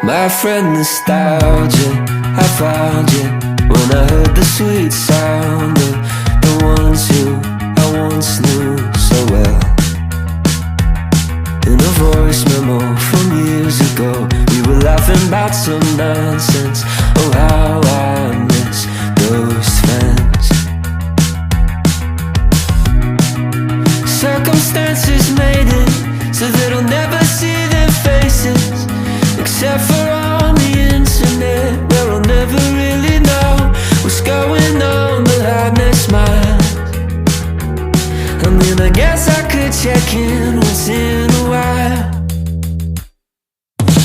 My friend nostalgia, I found you when I heard the sweet sound of the ones who I once knew so well. In a voice memo from years ago, we were laughing about some nonsense. Oh, how I miss those friends. Circumstances made it so that I'll never see their faces, except for on the internet, where I'll never really know what's going on behind their smiles. I mean, I guess I could check in once in a while,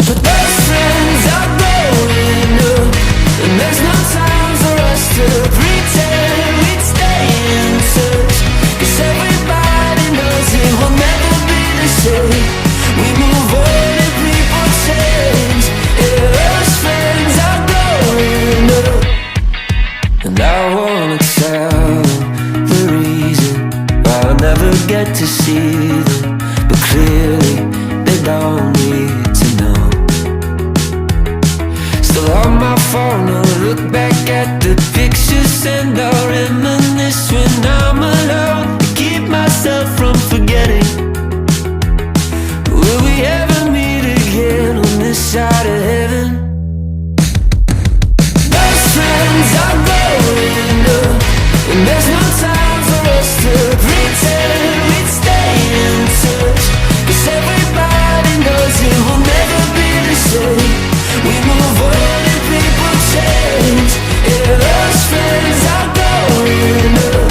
but those friends are growing up, and there's no time for us to pretend we'd stay in touch, 'cause everybody knows it will never be the same. We move on and people change. Yeah, those friends are growing up, and I wanna tell the reason why I never get to see them, but clearly they don't need to know. Still on my phone, I look back at the pictures and I reminisce when I'm alone, to keep myself from forgetting. Will we ever meet again on this side of heaven? Those friends are growing up, and there's no time for us to pretend we'd stay in touch, 'cause everybody knows it will never be the same. We move on and people change. Yeah, those friends are growing up.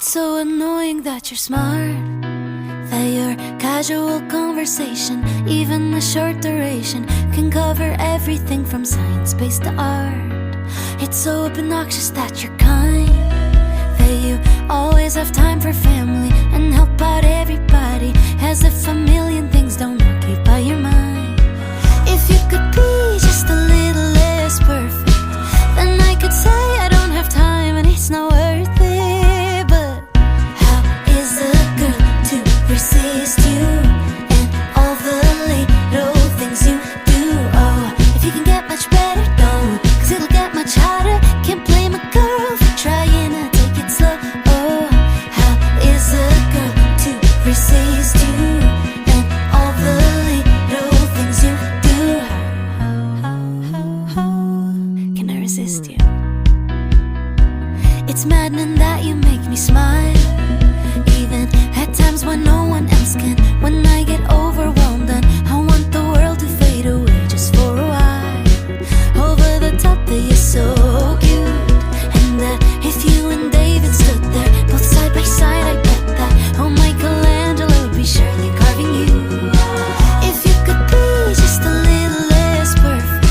so annoying that you're smart, that your casual conversation, even a short duration, can cover everything from science-based to art. It's so obnoxious that you're kind, that you always have time for family and help out everybody, as if a million things don't occupy your mind. If you could be just a little less perfect, then I could say I don't have time and it's not worth it. But how is a girl to resist you and all the little things you do? Oh, if you can get much better, don't, cause it'll get much harder. Can't blame a girl for trying to take it slow. Oh, how is a girl to resist you and all the little things you do? How can I resist you? It's maddening that you make me smile, even at times when no one else can. When I get overwhelmed and I want the world to fade away just for a while. Over the top that you're so cute, and that if you and David stood there both side by side, I bet that, oh, Michelangelo would be surely carving you. If you could be just a little less perfect,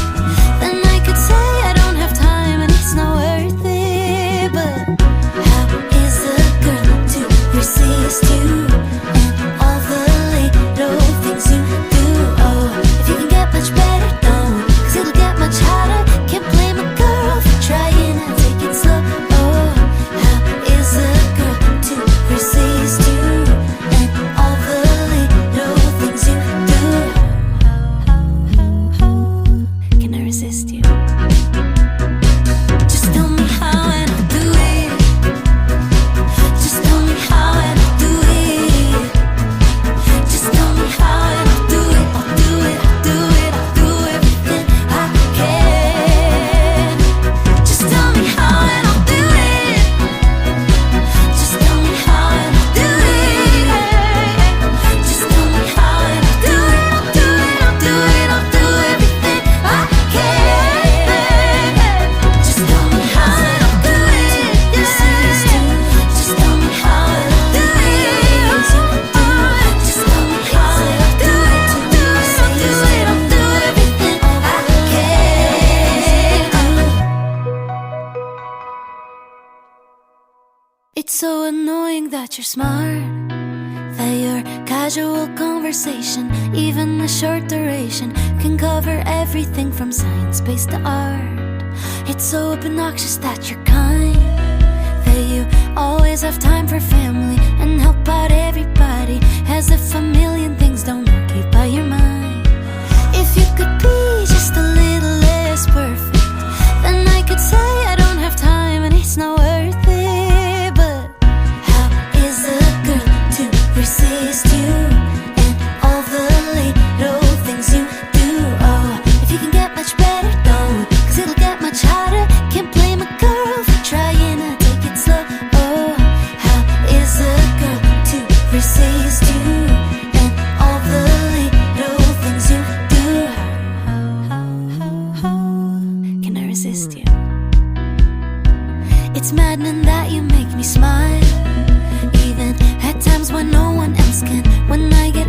then I could say I don't have time and it's not worth it. But how is a girl to resist you and all the little things you do? Oh, if you can get much better, don't, cause it'll get much harder. Can't blame a girl for trying to take it slow. Oh, how is a girl to resist you and all the little things you do? How can I resist you? Just tell me how and I'll do it. Just tell me how and I'll do it. Just tell me how and I'll do it. I'll do it, I'll do it, I'll do everything I can. Just tell me how and I'll do it. Just tell me how and I'll do it. Just tell me how and I'll do it. I'll do it, I'll do it, I'll do everything I can. Just tell me how and I'll do it. Just tell me how and I'll do it. Just tell me how and I'll do it. I'll do it, I'll do everything I can. It's so annoying that you're smart, that your casual conversation, even a short duration, can cover everything from science-based to art. It's so obnoxious that you're kind, that you always have time for family and help out everybody, as if a million things don't occupy your mind. If you could be just a little less perfect, then I could say I don't have time and it's not worth it. But how is a girl to resist you and all the little things you do? Oh, if you can get much better, don't, cause it'll get much harder. Can't blame a girl for trying to take it slow. Oh, how is a girl to resist you and all the little things you do? How can I resist you? It's maddening that you make me smile, even at times when no one else can. When I get